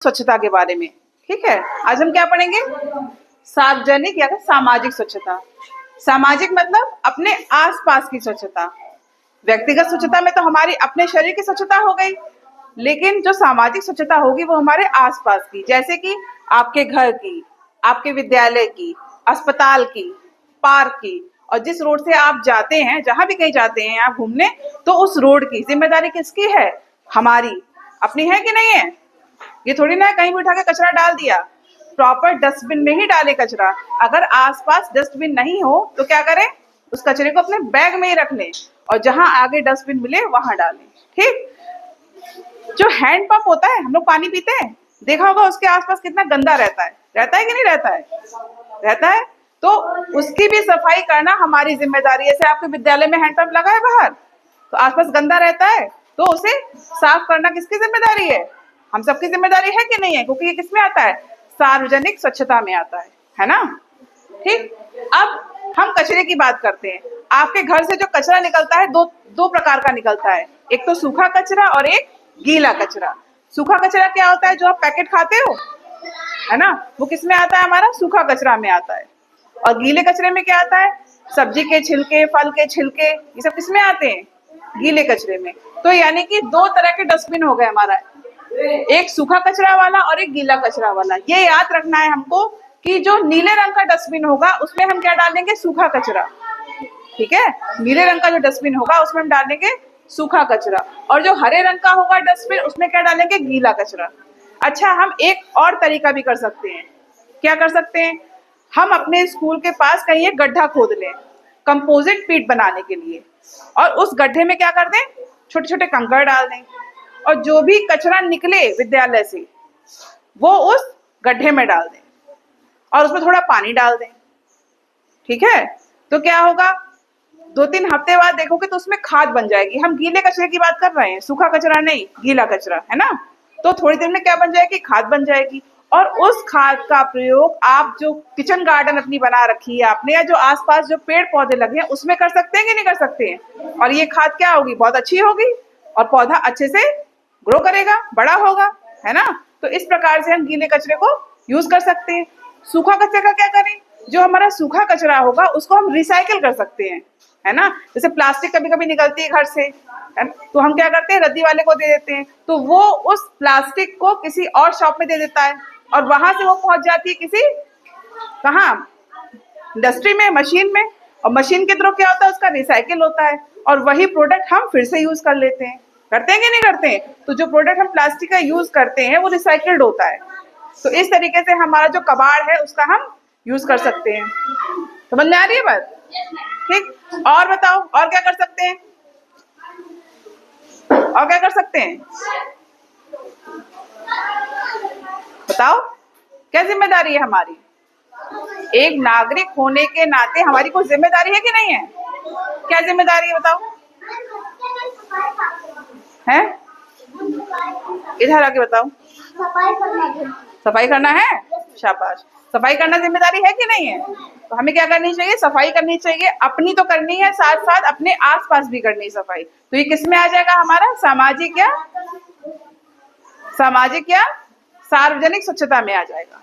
स्वच्छता के बारे में। ठीक है, आज हम क्या पढ़ेंगे? सार्वजनिक या सामाजिक स्वच्छता। सामाजिक मतलब अपने आसपास की स्वच्छता। व्यक्तिगत स्वच्छता में तो हमारी अपने शरीर की स्वच्छता हो गई, लेकिन जो सामाजिक स्वच्छता होगी वो हमारे आसपास की, जैसे कि आपके घर की, आपके विद्यालय की, अस्पताल की, पार्क की, और जिस रोड से आप जाते हैं, जहां भी कहीं जाते हैं आप घूमने, तो उस रोड की जिम्मेदारी किसकी है? हमारी। अपनी है कि नहीं है? ये थोड़ी ना कहीं भी उठा के कचरा डाल दिया, प्रॉपर डस्टबिन में ही डाले कचरा। अगर आसपास डस्टबिन नहीं हो तो क्या करें? उस कचरे को अपने बैग में ही रख लें और जहां आगे डस्टबिन मिले वहां डालें। ठीक। जो हैंड पंप होता है, हम लोग पानी पीते हैं, देखा होगा उसके आसपास कितना गंदा रहता है। रहता है कि नहीं रहता है? रहता है। तो उसकी भी सफाई करना हमारी जिम्मेदारी है। जैसे आपके विद्यालय में हैंड पंप लगा है बाहर, तो आसपास गंदा रहता है, तो उसे साफ करना किसकी जिम्मेदारी है? हम सबकी जिम्मेदारी है कि नहीं है? क्योंकि ये किसमें आता है? सार्वजनिक स्वच्छता में आता है ना? ठीक। अब हम कचरे की बात करते हैं। आपके घर से जो कचरा निकलता है, दो प्रकार का निकलता है। एक तो सूखा कचरा और एक गीला कचरा। सूखा कचरा क्या होता है? जो आप पैकेट खाते हो, है ना, वो किस में आता है? हमारा सूखा कचरा में आता है। और गीले कचरे में क्या आता है? सब्जी के छिलके, फल के छिलके, ये सब किस में आते हैं? गीले कचरे में। तो यानी कि दो तरह के डस्टबिन हो गए हमारा, एक सूखा कचरा वाला और एक गीला कचरा वाला। ये याद रखना है हमको कि जो नीले रंग का डस्टबिन होगा उसमें हम क्या डालेंगे? सूखा कचरा। ठीक है, नीले रंग का जो डस्टबिन होगा उसमें हम डालेंगे सूखा कचरा, और जो हरे रंग का होगा डस्टबिन उसमें क्या डालेंगे? गीला कचरा। अच्छा, हम एक और तरीका भी कर सकते हैं। क्या कर सकते हैं? हम अपने स्कूल के पास कहीं एक गड्ढा खोद लें कंपोजिट पीट बनाने के लिए, और उस गड्ढे में क्या कर दें? छोटे छोटे कंकड़ डाल दें, और जो भी कचरा निकले विद्यालय से वो उस गड्ढे में डाल दें और उसमें थोड़ा पानी डाल दें। ठीक है, तो क्या होगा? 2-3 हफ्ते बाद देखोगे तो उसमें खाद बन जाएगी। हम गीले कचरे की बात कर रहे हैं, सूखा कचरा नहीं, गीला कचरा, है ना? तो थोड़ी देर में क्या बन जाएगी? खाद बन जाएगी। और उस खाद का प्रयोग आप जो किचन गार्डन अपनी बना रखी है आपने, या जो आसपास जो पेड़ पौधे लगे हैं उसमें कर सकते हैं कि नहीं कर सकते हैं? और ये खाद क्या होगी? बहुत अच्छी होगी, और पौधा अच्छे से ग्रो करेगा, बड़ा होगा, है ना? तो इस प्रकार से हम गीले कचरे को यूज कर सकते हैं। सूखा कचरे का क्या करें? जो हमारा सूखा कचरा होगा उसको हम रिसाइकिल कर सकते हैं, है ना? जैसे प्लास्टिक कभी कभी निकलती है घर से, तो हम क्या करते हैं? रद्दी वाले को दे देते हैं, तो वो उस प्लास्टिक को किसी और शॉप में दे देता है, और वहां से वो पहुंच जाती है किसी, कहाँ? इंडस्ट्री में, मशीन में, और मशीन के थ्रू क्या होता है? उसका रिसाइकिल होता है, और वही प्रोडक्ट हम फिर से यूज कर लेते हैं। करते हैं कि नहीं करते हैं? तो जो प्रोडक्ट हम प्लास्टिक का यूज करते हैं वो रिसाइकिल्ड होता है। तो इस तरीके से हमारा जो कबाड़ है उसका हम यूज कर सकते हैं। समझ में आ रही है बात? ठीक। और बताओ, और क्या कर सकते हैं? और क्या कर सकते हैं? बताओ, क्या जिम्मेदारी है हमारी? एक नागरिक होने के नाते हमारी कोई जिम्मेदारी है कि नहीं है? क्या जिम्मेदारी है बताओ? है? इधर आके बताओ। सफाई करना है। शाबाश। सफाई करना जिम्मेदारी है कि नहीं है? तो हमें क्या करनी चाहिए? सफाई करनी चाहिए। अपनी तो करनी है, साथ साथ अपने आसपास भी करनी है सफाई। तो ये किस में आ जाएगा हमारा? सामाजिक या सार्वजनिक स्वच्छता में आ जाएगा।